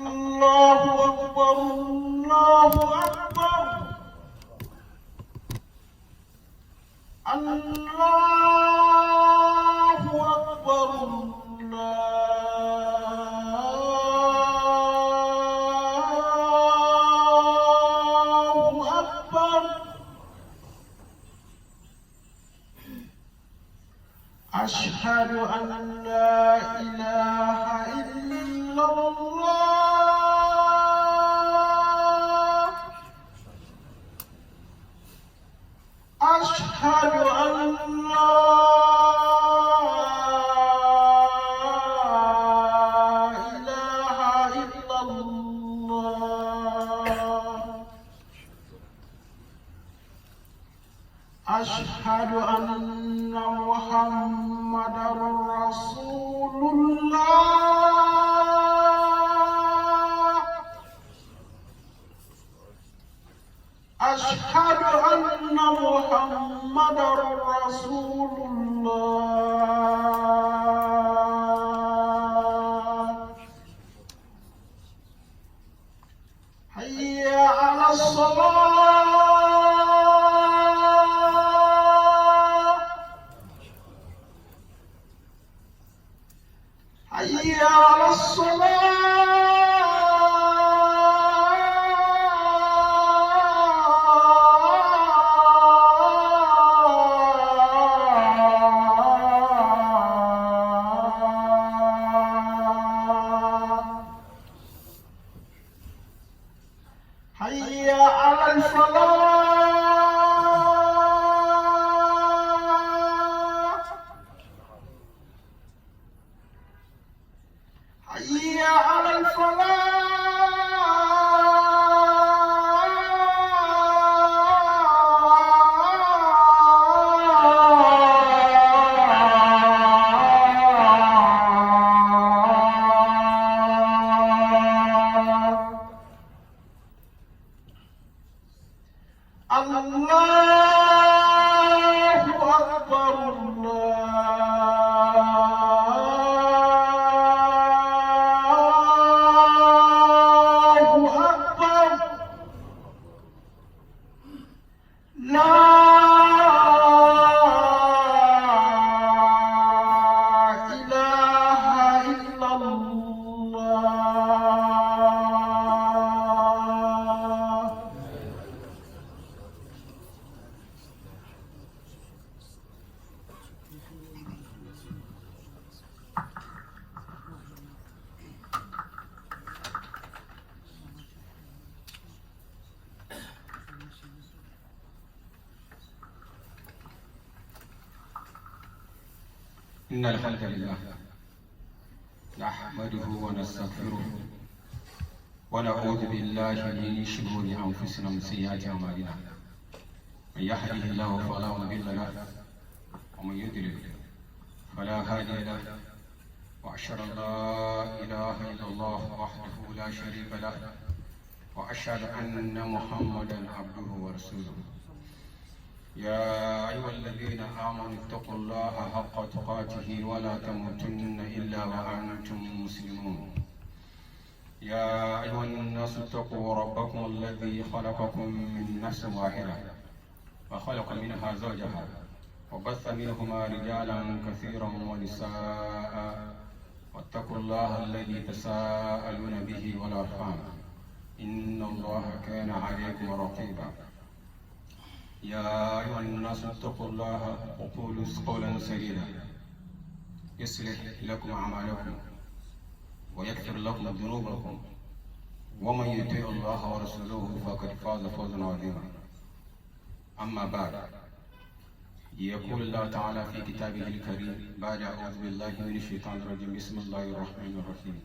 الله أكبر الله أكبر الله أكبر الله أكبر أشهد أن لا إله إلا الله أشهد أن لا إله إلا الله أشهد أن محمدا رسول الله أشهد أن محمدا رسول الله حي على الصلاة حي على الصلاة حي على الفلاح حي على الفلاح الله أكبر الله أكبر لا إله إلا الله إن الحمد لله نحمده ونستغفره ونعوذ بالله من شرور أنفسنا ومن سيئات أعمالنا من يهده الله فلا مضل له ومن يضلل فلا هادي له وأشهد أن لا إله إلا الله وحده لا شريك له وأشهد أن محمدا عبده ورسوله يا أيها الذين آمنوا اتقوا الله حق تقاته ولا تموتن إلا وأنتم مسلمون يا أيها الناس اتقوا ربكم الذي خلقكم من نفس واحدة وخلق منها زوجها وبث منهما رجالا كثيرا ونساء واتقوا الله الذي تساءلون به والأرحام إن الله كان عليكم رقيبا يا أيها الناس اتقوا الله وقولوا قولا سديدا يصلح لكم أعمالكم ويغفر لكم ذنوبكم ومن يطع الله ورسوله فقد فاز فوزا عظيما أما بعد يقول الله تعالى في كتابه الكريم بعد أعوذ بالله من الشيطان الرجيم بسم الله الرحمن الرحيم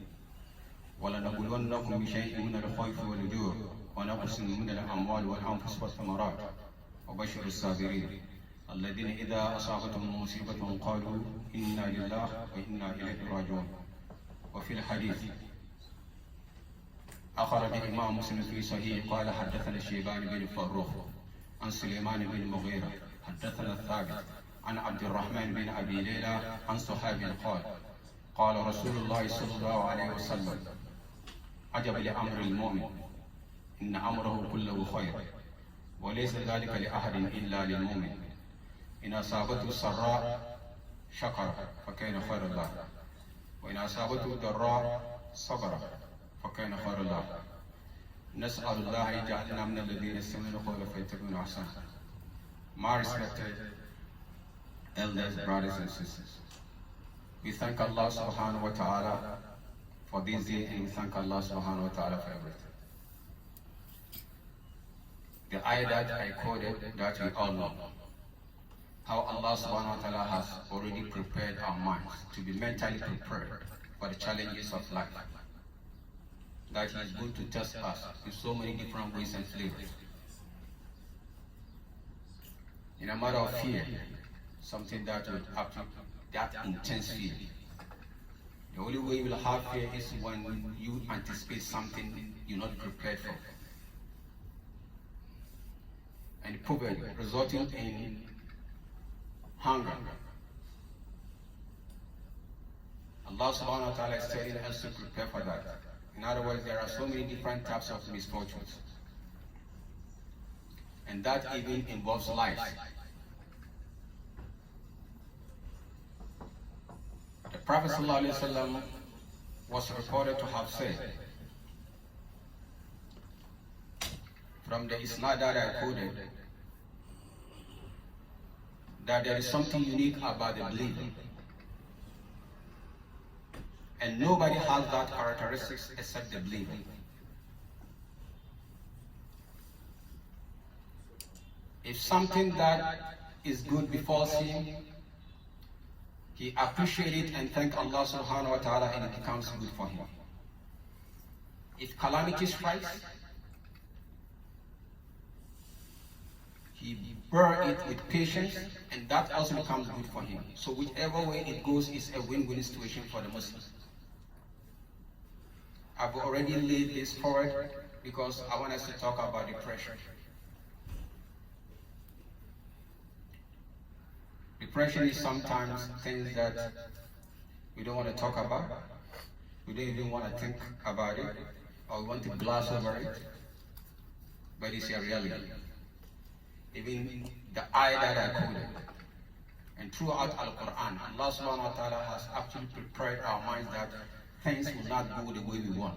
ولنبلونكم بشيء من الخوف والجوع ونقص من الأموال والأنفس والثمرات وبشر الصابرين الذين إذا أصابتهم مصيبة قالوا إنا لله وإنا إليه راجعون. وفي الحديث أخرج الإمام مسلم في صحيح قال حدثنا الشيبان بن فروخ عن سليمان بن المغيرة حدثنا الثابت عن عبد الرحمن بن أبي ليلى عن صحابي قال قال رسول الله صلى الله عليه وسلم عجب لأمر المؤمن إن أمره كله خير وليس ذلك لأحد إلا للمؤمن إن أصابته سراء شكر فكان خير الله وإن أصابته ضراء صبر فكان خير الله نسأل الله يجعلنا من الذين يستمعون القول فيتبعون أحسنه. My respected elders, brothers and sisters, we thank Allah subhanahu wa ta'ala for this day, and we thank Allah subhanahu wa ta'ala for everything. The ayah that I quoted, that we all know, how Allah subhanahu wa ta'ala has already prepared our minds to be mentally prepared for the challenges of life. That He is going to test us in so many different ways and flavors. In a matter of fear, something that will have that intense fear. The only way you will have fear is when you anticipate something you're not prepared for. And poverty resulting in hunger. Allah subhanahu wa ta'ala is telling us to prepare for that. In other words, there are so many different types of misfortunes. And that even involves life. The Prophet ﷺ was reported to have said, from the isnad that I quoted, that there is something unique about the believer. And nobody has that characteristics except the believer. If something that is good befalls him, he appreciates it and thanks Allah subhanahu wa ta'ala, and it becomes good for him. If calamity strikes, he bears it with patience, and that also becomes good for him. So whichever way it goes is a win-win situation for the Muslims. I've already laid this forward because I want us to talk about depression. Depression is sometimes things that we don't want to talk about. We don't even want to think about it, or we want to gloss over it. But it's a reality. Even the ayah that I quoted, and throughout Al-Quran, Allah subhanahu wa ta'ala has actually prepared our minds that things will not go the way we want.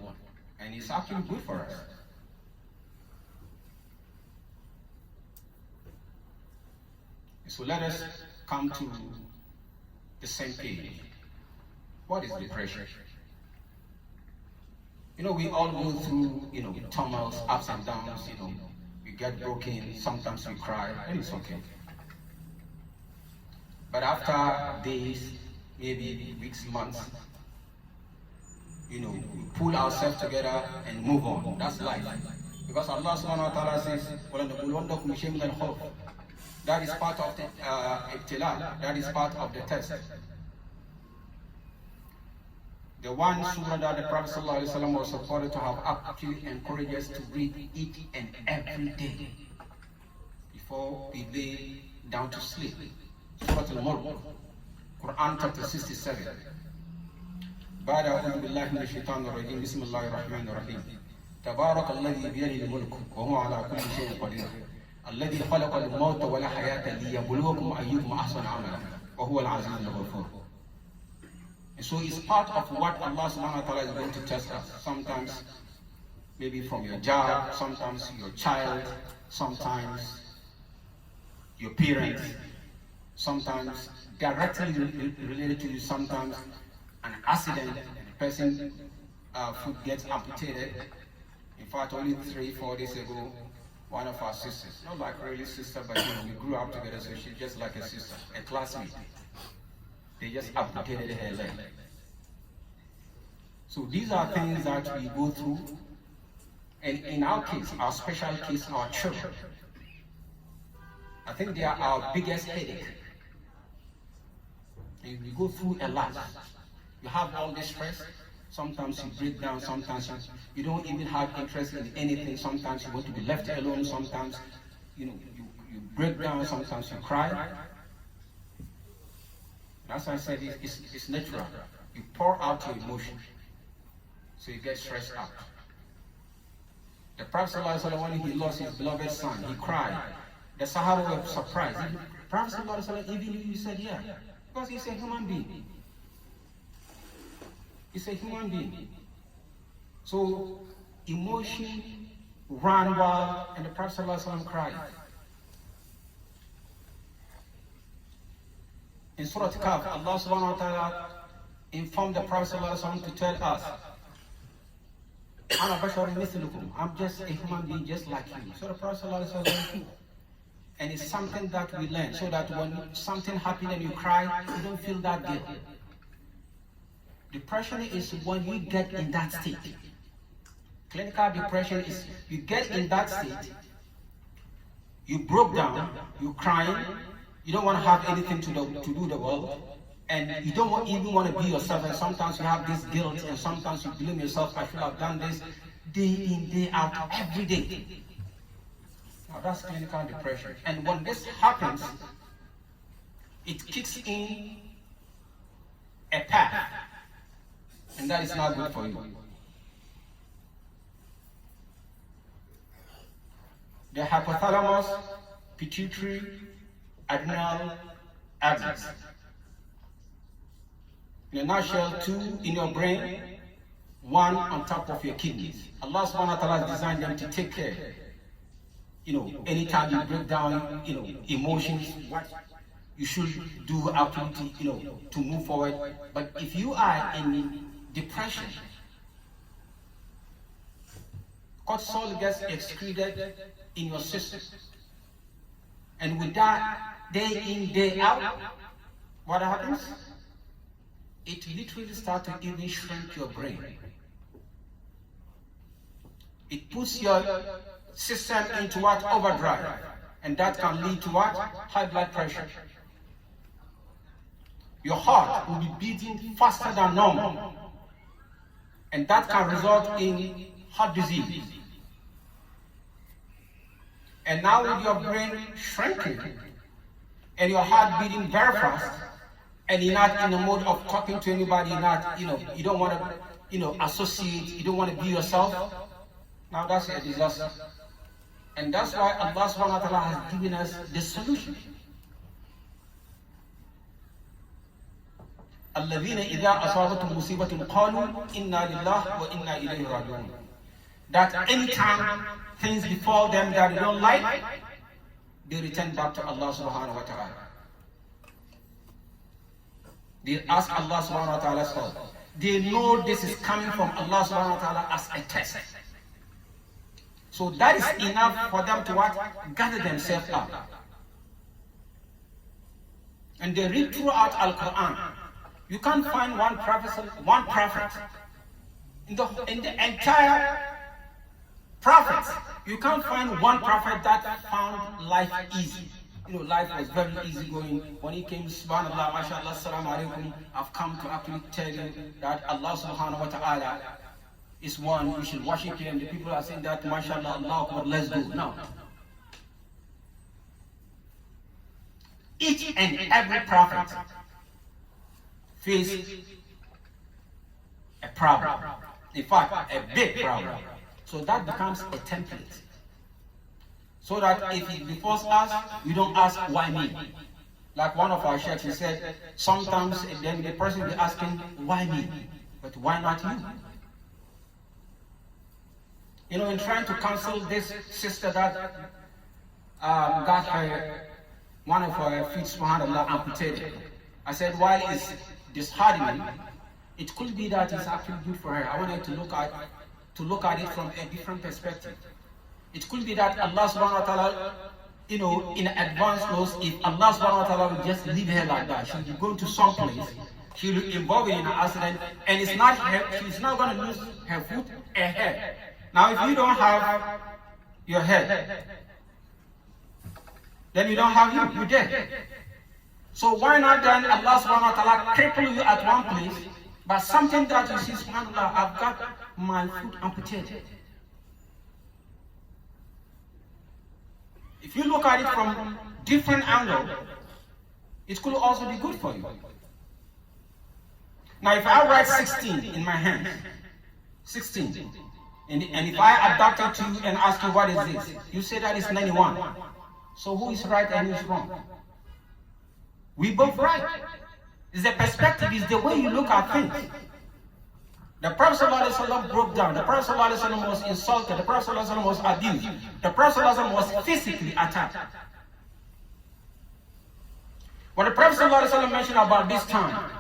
And it's actually good for us. So let us come to the same page. What is depression? We all go through, turmoils, ups and downs, we get broken, sometimes we cry, and it's okay. But after days, maybe weeks, months, we pull ourselves together and move on. That's life. Because Allah subhanahu wa ta'ala says, that is part of the ibtila, that is part of the test. The one surah that the Prophet ﷺ was supported to have actually encouraged us to read each and every day before we lay down to sleep. Surah Al-Mulk, Quran chapter 67. بعد أعوذ بالله من الشيطان الرجيم بسم الله الرحمن الرحيم تبارك الذي بيده الملك وهو على كل شيء قدير الذي خلق الموت والحياة ليبلوكم أيكم أحسن عملا وهو العزيز الغفور. And so it's part of what Allah subhanahu wa ta'ala is going to test us. Sometimes maybe from your job, sometimes your child, sometimes your parents, sometimes directly related to you, sometimes an accident, and the person foot gets amputated. In fact, only 3-4 days ago, one of our sisters, not like really sister, but we grew up together, so she's just like a sister, a classmate. They just amputated her leg. So these are things that we go through, and in our case, our special case, our children, I think they are our biggest headache. And we go through a lot. You have all this stress. Sometimes you break down. Sometimes you don't even have interest in anything. Sometimes you want to be left alone. Sometimes you break down. Sometimes you cry. As I said, it's natural. You pour out your emotion, so you get stressed out. The Prophet ﷺ, when he lost his beloved son, he cried. The Sahaba were surprised. The Prophet ﷺ, even he said, yeah, because he's a human being. He's a human being. So emotion ran wild, and the Prophet ﷺ cried. In Surah Kahf, Allah subhanahu wa ta'ala informed the Prophet ﷺ to tell us, I'm just a human being just like you. So the Prophet ﷺ, and it's something that we learn, so that when something happens and you cry, you don't feel that guilt. Depression is when you get in that state. Clinical depression is you get in that state, you broke down, you're crying, you don't want to have anything to do the world, and you don't even want to be yourself, and sometimes you have this guilt, and sometimes you blame yourself, I should have done this, day in, day out, every day. Now that's clinical depression. And when this happens, it kicks in a path, and that is not good for you. The hypothalamus, pituitary, adrenal axis. In a nutshell, 2 in your brain, 1 on top of your kidneys. Allah subhanahu wa ta'ala designed them to take care. Anytime you break down, emotions, what you should do activity, to move forward. But if you are in depression, cortisol gets excreted in your system. And with that, day in, day out, what happens? It literally starts to even shrink your brain. It puts your system into what? Overdrive. And that can lead to what? High blood pressure. Your heart will be beating faster than normal. And that can result in heart disease. And now with your brain shrinking and your heart beating very fast, and you're not in the mode of talking to anybody, you're not, you don't want to, associate, you don't want to be yourself, now that's a disaster. And that's why Allah subhanahu wa ta'ala has given us the solution. الَّذِينَ إِذَا أَصَابَتُمْ مُصِيبَةٌ قَالُوا إِنَّا لِلَّهِ وَإِنَّا إِلَيْهِ رَاجِعُونَ. That anytime things befall them that they don't like, they return back to Allah subhanahu wa ta'ala. They ask Allah subhanahu wa ta'ala's help. They know this is coming from Allah subhanahu wa ta'ala as a test. So that is enough for them to what? Gather themselves up. And they read throughout Al-Quran. You can't find one prophet in the entire prophets. You can't find one prophet that found life easy. Life was very easy going. When he came, subhanallah, mashallah, assalamu alaikum, I've come to actually tell you that Allah subhanahu wa ta'ala is one, we should worship him. The people are saying that, mashallah, Allah Akbar, let's go. No. Each and every prophet faces a problem. In fact, a big problem. So that becomes a template. So that if it befalls us, we don't ask, why me? Like one of our sheikhs, he said, sometimes then the person will be asking, why me? But why not you? In trying to counsel this sister that got one of her feet, subhanAllah, amputated, I said, while it's disheartening, it could be that it's actually good for her. I wanted to look at it from a different perspective. It could be that Allah subhanahu wa ta'ala, in advance knows if Allah subhanahu wa ta'ala will just leave her like that, she'll be going to some place, she'll be involved in an accident, and she's not going to lose her foot, her head. Now if you don't have your head, then you don't have you're dead. So why not then Allah subhanahu wa ta'ala cripple you at one place, but something that you see, subhanAllah, I've got my foot amputated. If you look at it from different angle, it could also be good for you. Now if I write 16 in my hand, 16, And if I abducted you and ask you what is this, you say that is 91. So who is right and who is wrong? We both right. It's the perspective, it's the way you look at things. The Prophet ﷺ broke down. The Prophet ﷺ was insulted. The Prophet ﷺ was abused. The Prophet ﷺ was physically attacked. When the Prophet ﷺ mentioned about this time,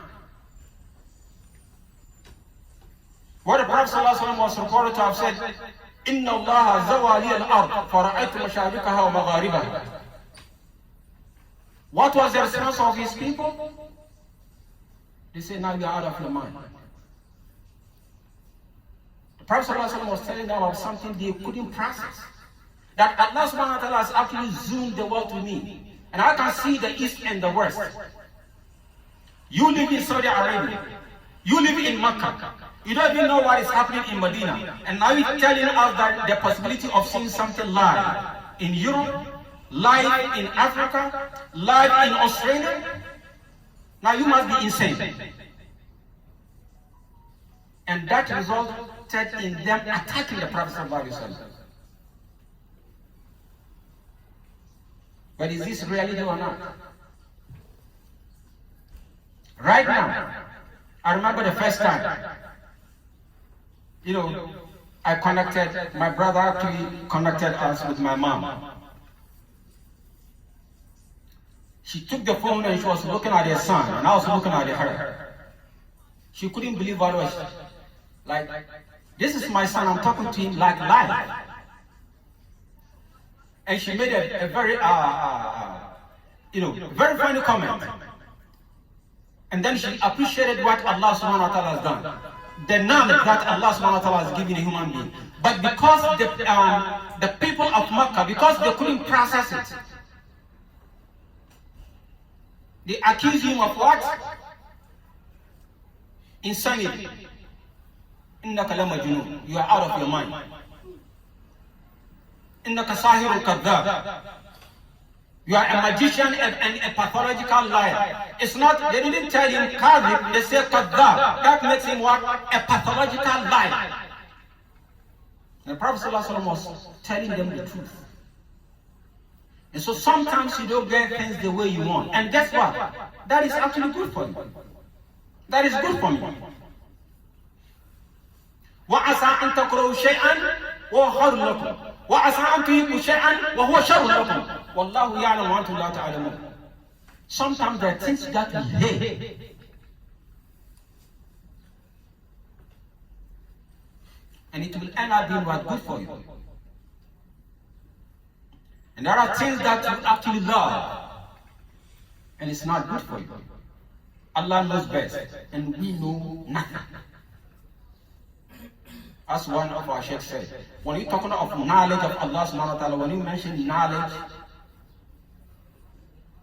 what the Prophet ﷺ was reported to have said, إِنَّ اللَّهَ زَوَى لِيَ الْأَرْضِ فَرَأَيْتُ مَشَارِكَهَا وَمَغَارِبَهَا. What was the response of his people? They said, now you are out of your mind. The Prophet ﷺ was telling them about something they couldn't process. That Allah subhanahu wa ta'ala has actually zoomed the world to me. And I can see the east and the west. You live in Saudi Arabia. You live in Mecca. You don't even know what is happening in Medina. And now you're telling us that the possibility of seeing something live in Europe, live in Africa, live in Australia. Now you must be insane. And that resulted in them attacking the Prophet ﷺ. But is this reality or not? Right now, I remember the first time, I connected, my brother actually connected us with my mom. She took the phone and she was looking at her son, and I was looking at her. She couldn't believe what was like. This is my son, I'm talking to him like live. And she made a very, very funny comment. And then she appreciated what Allah subhanahu wa ta'ala has done. The knowledge that Allah subhanahu wa ta'ala has given a human being. But because the people of Makkah, because they couldn't process it, they accused him of what? Insanity. Innaka la majnun. You are out of your mind. Innaka sahirun kadhab. You are a magician and a pathological liar. It's not, they didn't tell him kadhib, they said kadhab. That makes him what? A pathological liar. The Prophet ﷺ was telling them the truth. And so sometimes you don't get things the way you want. And guess what? That is actually good for you. That is good for me. وَعَسَىٰ أَن تَكْرَهُوا شَيْئًا وَهُوَ خَيْرٌ لَكُمْ وَعَسَىٰ أَن تُحِبُّوا شَيْئًا وَهُوَ شَرٌّ لَكُمْ وَاللَّهُ يَعْلَمُ وَأَنْتُمْ لَا تَعْلَمُونَ. Sometimes there are things that we hate. And it will end up being what good for you. And there are things that you actually love, and it's not good for you. Allah knows best, and we know nothing. As one of our sheikhs said, when you're talking of knowledge of Allah subhanahu wa ta'ala, when you mention knowledge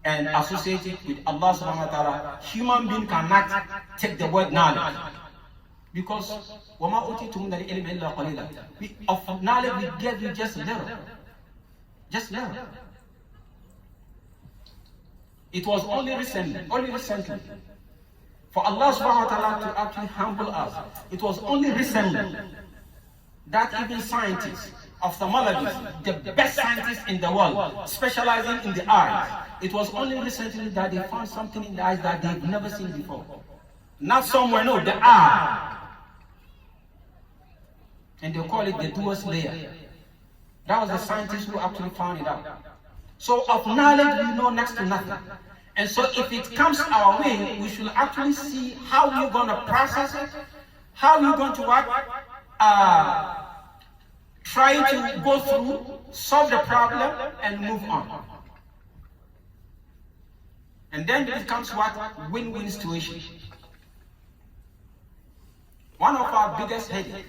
and associate it with Allah subhanahu wa ta'ala, human being cannot take the word knowledge. Because وَمَا أُوتِيتُم مِّنَ الْعِلْمِ إِلَّا قَلِيلًا. Of knowledge we give you just little. Just little. It was only recently, for Allah subhanahu wa ta'ala to actually humble us. It was only recently that even scientists, ophthalmologists, the best scientists in the world, specializing in the eyes, it was only recently that they found something in the eyes that they've never seen before. Not somewhere, no, the eye. And they call it the Duos layer. That was the scientist who actually found it out. So of knowledge, we know next to nothing. And so if it comes our way, we should actually see how we're going to process it, how we're going to try to go through, solve the problem, and move on. And then it becomes what? Win-win situation. One of our biggest headaches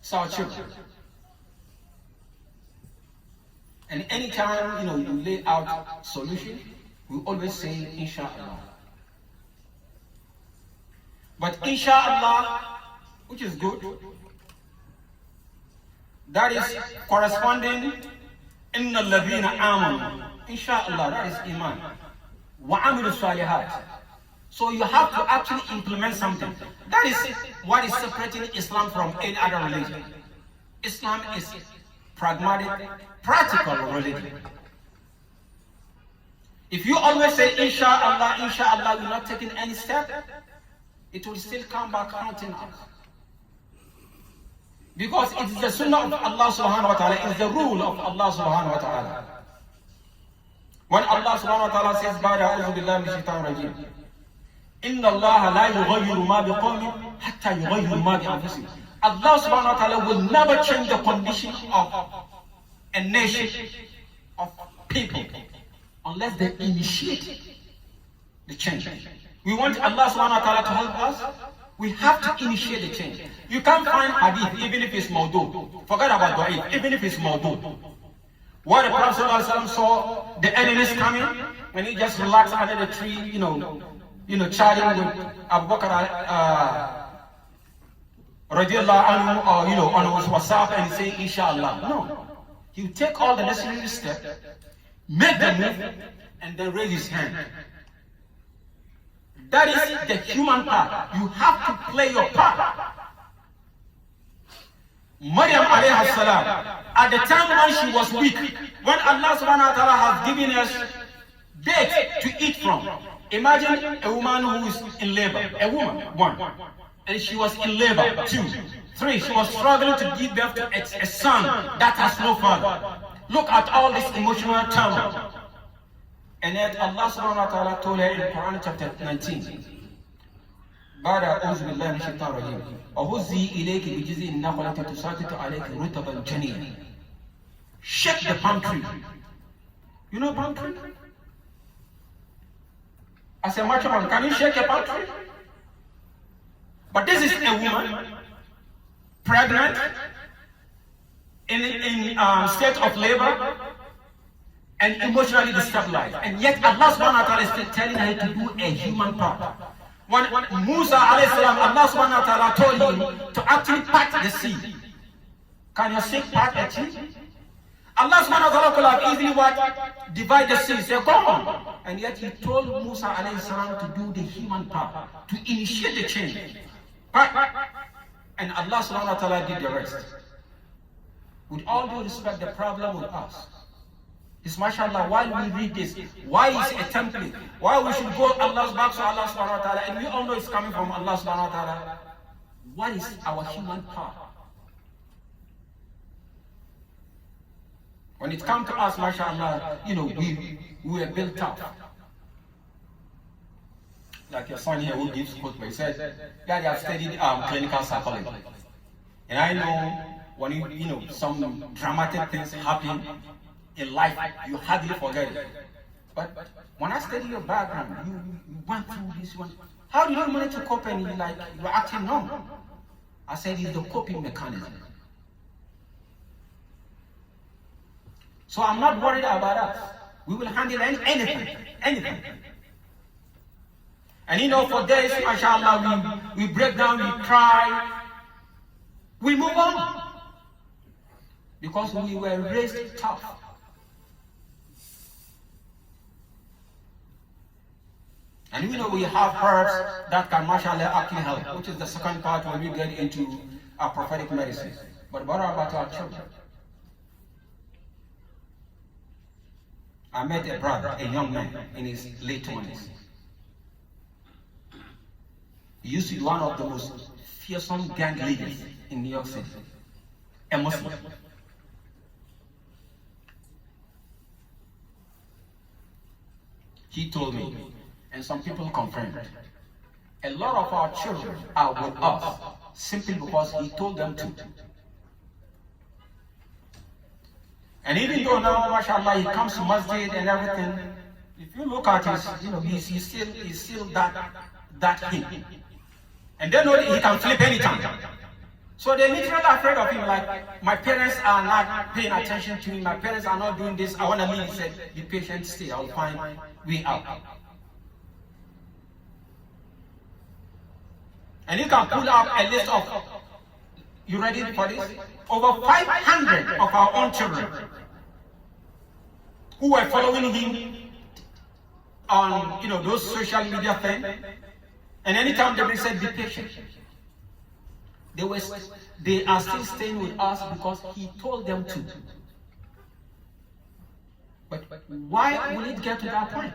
is our children. And anytime you lay out solution, we always say inshallah. But inshallah, which is good, that is corresponding inna alladhina amanu. Inshallah, that is iman. Wa amilu salihat. So you have to actually implement something. That is what is separating Islam from any other religion. Islam is pragmatic, practical religion. If you always say inshallah, you're not taking any step, it will still come back haunting us. Because it is the sunnah of Allah subhanahu wa ta'ala, it is the rule of Allah subhanahu wa ta'ala. When Allah subhanahu wa ta'ala says, Ba'da a'udhu billahi minash shaitanir rajim, Inna Allah la yughayyiru ma biqawmin hatta yughayyiru ma bi anfusihim. Allah subhanahu wa ta'ala will never change the condition of a nation, of people, unless they initiate the change. We want Allah subhanahu wa ta'ala to help us. We have to initiate the change. You can't find hadith, even if it's mawdu. Forget about da'if, even if it's mawdu. What the Prophet ﷺ saw the enemies coming, when he just relaxed under the tree, chatting with Abu Bakr radiallahu anhu, or on his WhatsApp, and say inshallah. No. He will take all the necessary steps, make the move, and then raise his hand. That is the human part. You have to play your part. Maryam alayhi salam, at the time when she was weak, when Allah subhanahu wa ta'ala has given us dates to eat from. Imagine a woman who is in labor, a woman, one, and she was in labor, 2, 3, she was struggling to give birth to a son that has no father. Look at all this emotional turmoil. And yet Allah subhanahu wa ta'ala told her in Quran chapter 19, بعد أعوذ بالله من الشيطان الرجيم وهزي إليك بجذع النخلة تساقط عليك رطبا جنيا. Shake the palm tree. You know palm tree? As a mature man, can you shake a palm tree? But this is a woman, pregnant, in state of labor, and emotionally destabilized. And yet Allah subhanahu wa ta'ala is still telling her to do a human part. When Musa alayhi salam, Allah subhanahu wa ta'ala told him to actually part the sea. Can you see part a sea? Allah subhanahu wa ta'ala could have easily divide the sea, say come on. And yet he told Musa alayhi salam to do the human part, to initiate the change. And Allah subhanahu wa ta'ala did the rest. With all due respect, the problem with us is, mashallah, while we read this, why is a template? Why we should go Allah's back to Allah subhanahu wa ta'ala, and we all know it's coming from Allah subhanahu wa ta'ala. What is our human part? When it comes to us, mashallah, we were built up. Like your son here who gives khutbah, he said, Daddy, I've studied clinical psychology. And I know when some dramatic things happen in life, you hardly forget it. But when I study your background, you went through this one. How do you manage to cope, and you're acting normal? I said it's the coping mechanism. So I'm not worried about us. We will handle anything. And for days, mashallah, we break down, we cry, we move on. Because we were raised tough. And we have herbs that can, mashallah, actually help, which is the second part when we get into our prophetic medicine. But what about our children? I met a brother, a young man in his late 20s. He used to be one of the most fearsome gang leaders in New York City, a Muslim. He told me, and some people confirmed, a lot of our children are with us simply because he told them to. And even though now, mashallah, he comes to masjid and everything, if you look at his, he's still that him. And they know he can flip anytime. So they're literally afraid of him, like, my parents are not paying attention to me, my parents are not doing this, I want to leave. He said, be patient, stay, I'll find way out. And you can pull up a list of, you ready for this? Over 500 of our own children who were following him on those social media thing, and anytime they said be patient, they are still staying with us because he told them to. But why will it get to that point?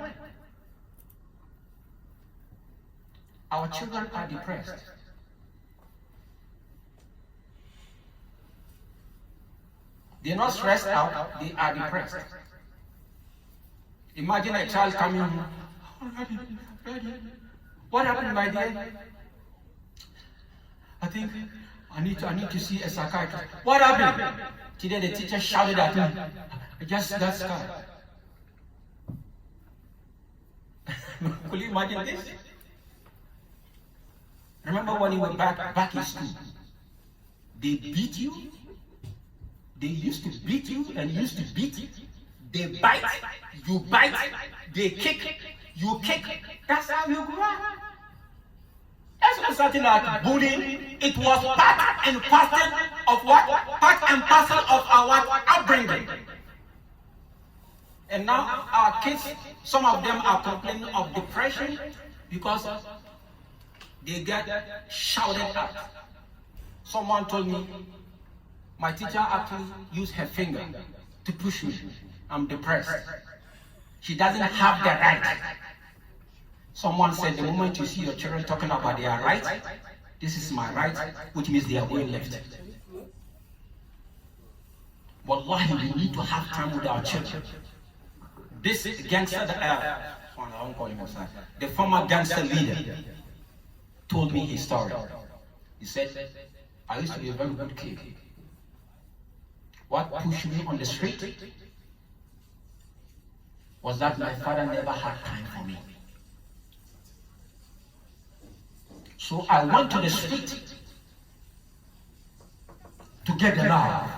Our children are depressed. They're not stressed out, they are depressed. Imagine a child coming home. Oh, Daddy, what happened, my dear? I think I need to see a psychiatrist. What happened? Today the teacher shouted at me. I just got scared. Could you imagine this? Remember when you were back in school? They beat you. They used to beat you and used to beat you. They bite, you bite, they kick, you kick. That's how you grew up. That's not something like bullying. It was part and parcel of what? Part and parcel of our upbringing. And now our kids, some of them are complaining of depression because they get shouted at. Someone told me, my teacher actually used her finger to push me. I'm depressed. She doesn't have the right. Someone said the moment you see your children talking about their rights, this is my right, which means they are going left. Wallahi, we need to have time with our children. This gangster, I won't call him outside, the former gangster leader told me his story. He said, I used to be a very good kid. What pushed me on the street was that my father never had time for me. So I went to the street to get the love.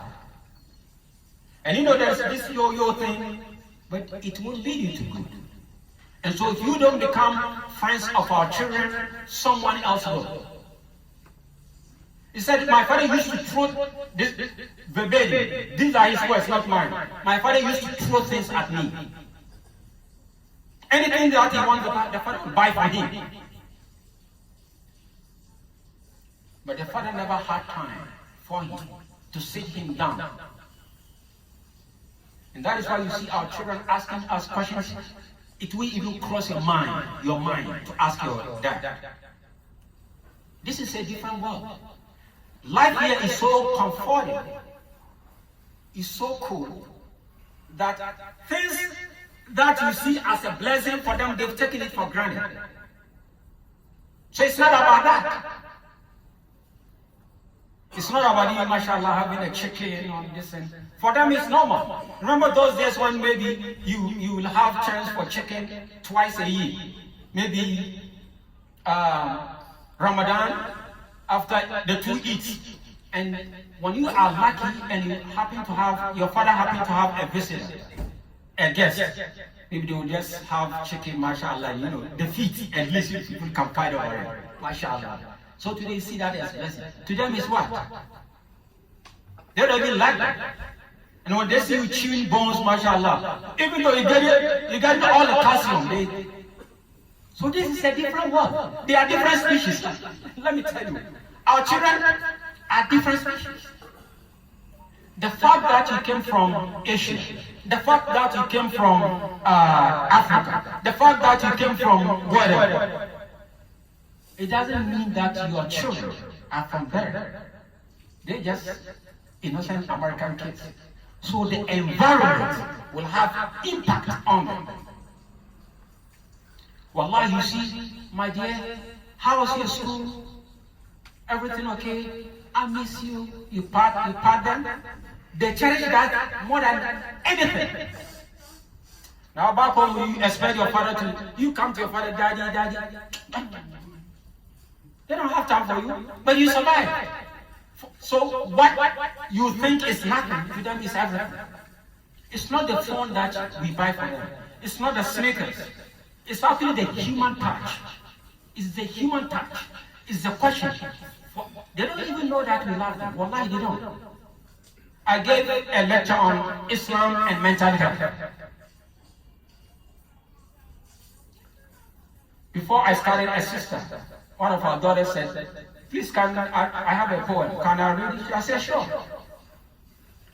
And there's this yo-yo thing, but it won't lead you to good. And so if you don't become friends of our children, someone else will. He said, my father used to throw this verbatim. These are his words, not mine. My father used to throw things at me. Anything that he wanted, the father would buy for him. But the father never had time for him to sit him down. And that is why you see our children asking us questions. It will even cross your mind to ask your dad. This is a different world. Life here is so comforting, it's so cool, that things that you see as a blessing for them, they've taken it for granted. So it's not about that. It's not about you, mashallah, having a chicken or this and for them it's normal. Remember those days when maybe you will have chance for chicken twice a year. Maybe Ramadan, after the 2 Eids. And when you are lucky and you happen to have, your father happen to have a visitor, a guest, maybe they will just have chicken, mashallah, the feet, at least people can fight over it, mashallah. So today you see that as a blessing. To them is what? They don't even like that. And when they see you chewing bones, mashallah, even though you get all the calcium, so this is a different world. They are different species. Let me tell you. Our children are different species. The fact that you came from Asia, the fact that you came from Africa, the fact that you came from wherever, it doesn't mean that your children are from there. They're just innocent American kids. So the environment will have impact on them. Wallahi, you see, my dear, how was your school? Everything okay? I miss you. You pat them. They cherish that more than anything. Now back home, you expect your father you come to your father, daddy. They don't have time for you, but you survive. So what you think is nothing, to them is everything. It's not the phone that we buy for them. It's not the sneakers. It's actually the human touch. It's the human touch. It's the question. They don't even know that we love them. Wallahi, they don't. I gave a lecture on Islam and mental health. Before I started, a sister, one of our daughters said, please, I have a poem. Can I read it? I said, sure.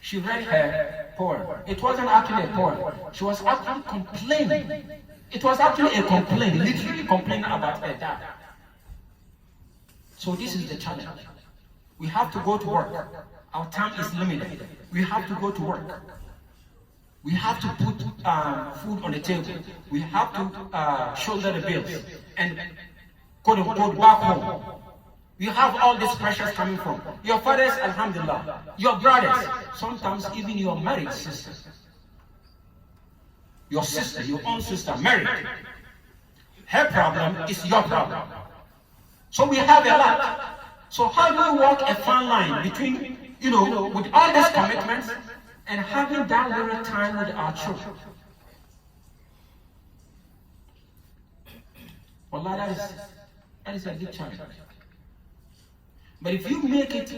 She read her poem. It wasn't actually a poem. She was actually complaining. It was actually a complaint, literally complaining about her dad. So this is the challenge. We have to go to work. Our time is limited. We have to go to work. We have to put food on the table. We have to shoulder the bills and quote unquote back home. You have all these pressures coming from your fathers, alhamdulillah, your brothers, sometimes even your married sister. Your sister, your own sister, married. Her problem is your problem. So we have a lot. So how do we walk a fine line between, with all these commitments and having that little time with our children? Wallah, that is a big challenge. But if you make it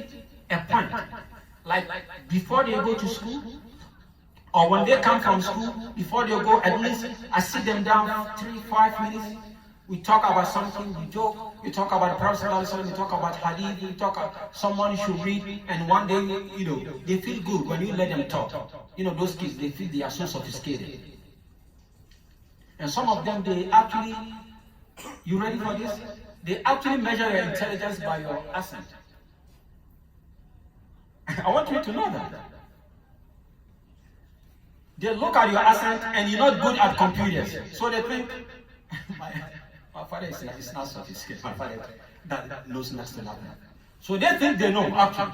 a point, like before they go to school, or when they come from school, before they go, at least I sit them down 3-5 minutes. We talk about something, we joke, we talk about the Prophet, we talk about hadith, we talk about someone should read, and one day, they feel good when you let them talk. Those kids, they feel they are so sophisticated. And some of them, they actually, you ready for this? They actually measure your intelligence by your accent. I want you to know that. They look at your accent and you're not good at computers. So they think, my father is not sophisticated. My father that knows next to nothing. So they think they know, actually.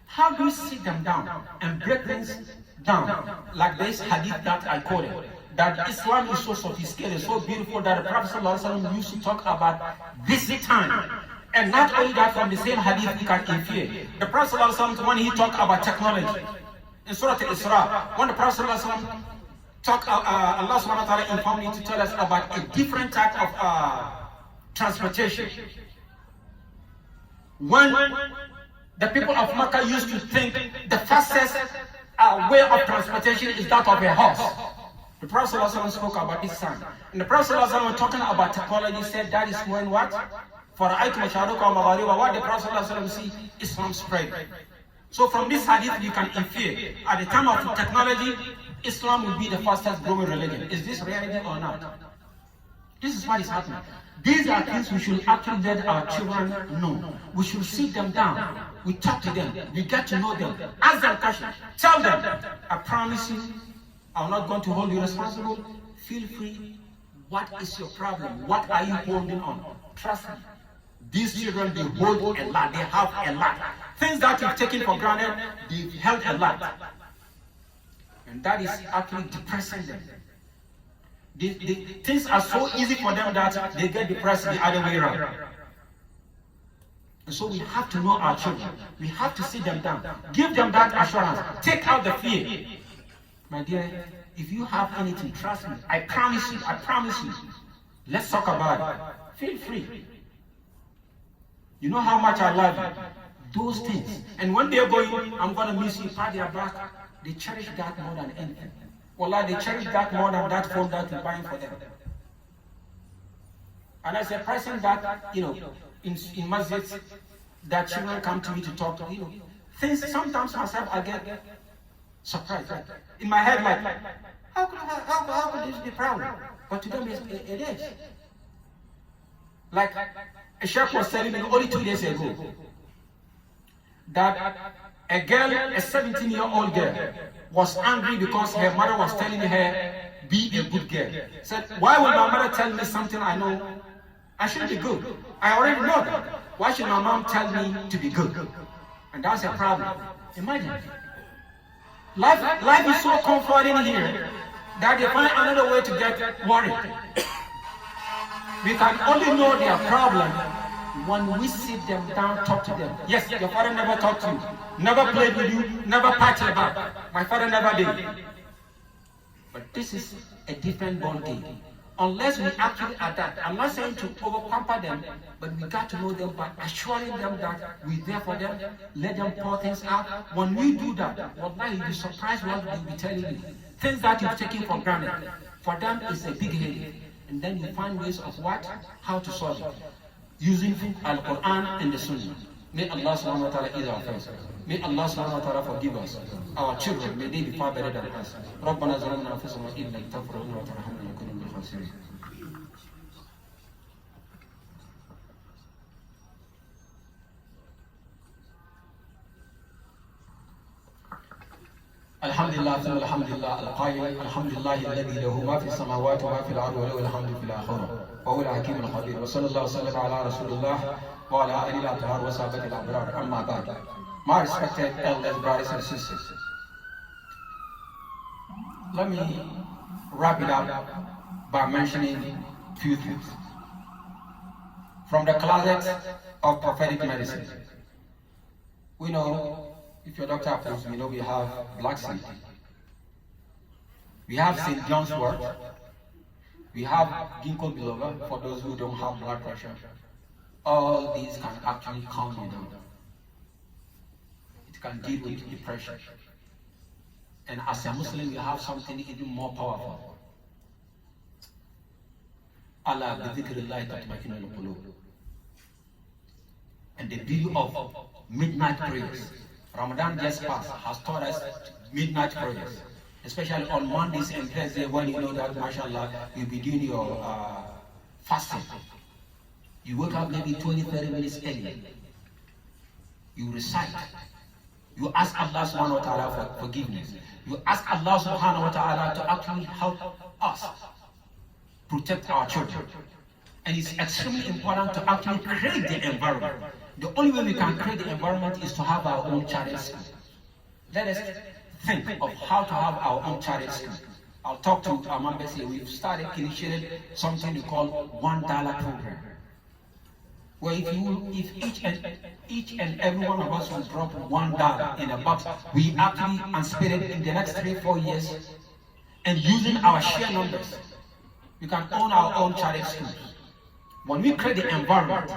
How do you sit them down and break things down? Like this hadith that I quoted. That Islam is so sophisticated, so beautiful that the Prophet ﷺ used to talk about this time. And not only that, from the same hadith we can infer. The Prophet ﷺ, when he talked about technology, in Surah Al-Isra, when the Prophet ﷺ talked, Allah subhanahu wa ta'ala informed me to tell us about a different type of transportation. When the people of Makkah used to think the fastest way of transportation is that of a horse. The Prophet ﷺ spoke about this time. And the Prophet ﷺ, when talking about technology, said that is when what? For what the Prophet ﷺ see Islam spread. So from this hadith, you can infer, at the time of technology, Islam will be the fastest growing religion. Is this reality or not? This is what is happening. These are things we should actually let our children know. We should sit them down. We talk to them. We get to know them. Ask them questions. Tell them, I promise you, I'm not going to hold you responsible. Feel free. What is your problem? What are you holding on? Trust me. These children, they hold a lot. They have a lot. Things that you've taken for granted, they've held a lot. And that is actually depressing them. Things are so easy for them that they get depressed the other way around. And so we have to know our children. We have to sit them down. Give them that assurance. Take out the fear. My dear, if you have anything, trust me. I promise you. Let's talk about it. Feel free. You know how much I love you. Those things. And when they're going, I'm going to miss you, pat their back. They cherish that more than anything. Wallah, they cherish that more than that phone that you're buying for them. And as a person that, in masjids, that children come to me to talk to, things, sometimes myself I get surprised. Right? In my head, like, how could this be a problem? But to them, it is. Like, a sheikh was telling me only 2 days ago that a girl, a 17-year-old girl, was angry because her mother was telling her, be a good girl. Said, why would my mother tell me something I know I should be good? I already know that. Why should my mom tell me to be good? And that's a problem. Imagine. Life is so comforting here that they find another way to get worried. We can only know their problem when we sit them down, talk to them. Yes, your father never talked to you, never played with you, never patched about. My father never did. But this is a different ball game. Unless we actually adapt. I'm not saying to over-pamper them, but we got to know them by assuring them that we're there for them, let them pour things out. When we do that, wallahi, you'll be surprised what they'll be telling you. Things that you've taken for granted, for them is a big headache. and then you find ways of what? How to solve it. Using Al-Quran and the Sunnah. May Allah subhanahu wa ta'ala ease our affairs. May Allah subhanahu wa ta'ala forgive us. Our children, may they be far better than us. رَبَّنَا ظَلَمْنَا أَنفُسَنَا وَإِن لَّمْ تَغْفِرْ لَنَا وَتَرْحَمْنَا لَنَكُونَنَّ مِنَ الْخَاسِرِينَ. الحمد لله ثم الحمد لله القائل الحمد لله الذي له ما في السماوات وما في الارض وله الحمد في الاخره وهو الحكيم الخبير وصلى الله وسلم على رسول الله وعلى اله الاطهار وصحبه الابرار اما بعد. My respected elders, brothers and sisters, let me wrap it up by mentioning a few things from the closet of prophetic medicine. We know, if your doctor approves, we know we have black seed. We have St. John's wort. We have ginkgo biloba for those who don't have blood pressure. All these can actually calm you down. It can deal with depression. And as a Muslim, you have something even more powerful. Allah bi dhikrillahi tatma'innul qulub. And the beauty of midnight prayers. Ramadan just passed has taught us midnight prayers, especially on Mondays and Thursdays when you know that, mashallah, you'll be doing your fasting. You wake up maybe 20-30 minutes early. You recite. You ask Allah subhanahu wa ta'ala for forgiveness. You ask Allah subhanahu wa ta'ala to actually help us protect our children. And it's extremely important to actually create the environment. The only way we can create the environment is to have our own charity school. Let us think of how to have our own charity school. I'll talk to our members here. We've initiated something we call $1 program. Where if each and every one of us will drop $1 in a box, we actually anticipate it in the next 3-4 years, and using our share numbers, we can own our own charity schools. When we create the environment,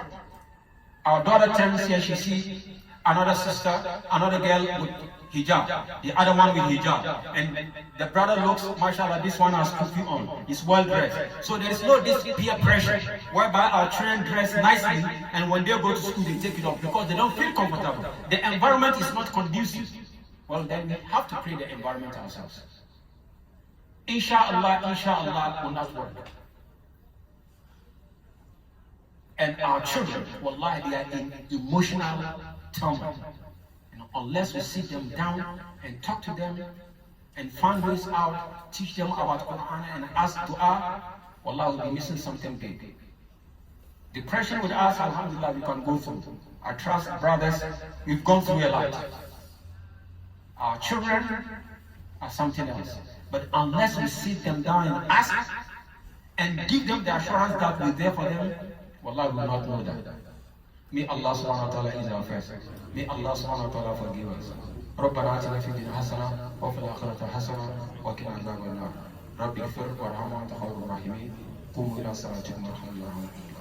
our daughter turns here, she sees another sister, another girl with hijab, the other one with hijab, and the brother looks, mashallah, this one has kufi on, he's well dressed. So there is no this peer pressure, whereby our children dress nicely, and when they go to school, they take it off because they don't feel comfortable. The environment is not conducive. Well, then we have to create the environment ourselves. Inshallah will not work. And our children, wallahi, they are in emotional turmoil. Unless we sit them down and talk to them and find ways out, teach them about Quran and ask dua, wallahi, we'll be missing something big. Depression with us, alhamdulillah, we can go through. I trust brothers, we've gone through a lot. Our children are something else. But unless we sit them down and ask and give them the assurance that we're there for them, wallahi, we will not know that. May Allah subhanahu wa ta'ala ease our affairs. May Allah subhanahu wa ta'ala forgive us. ربنا آتنا في الدنيا حسنة وفي الآخرة حسنة وقنا عذاب النار. رب اغفر وارحم وأنت خير الراحمين. قوموا إلى صلاتكم ورحمة الله وبركاته.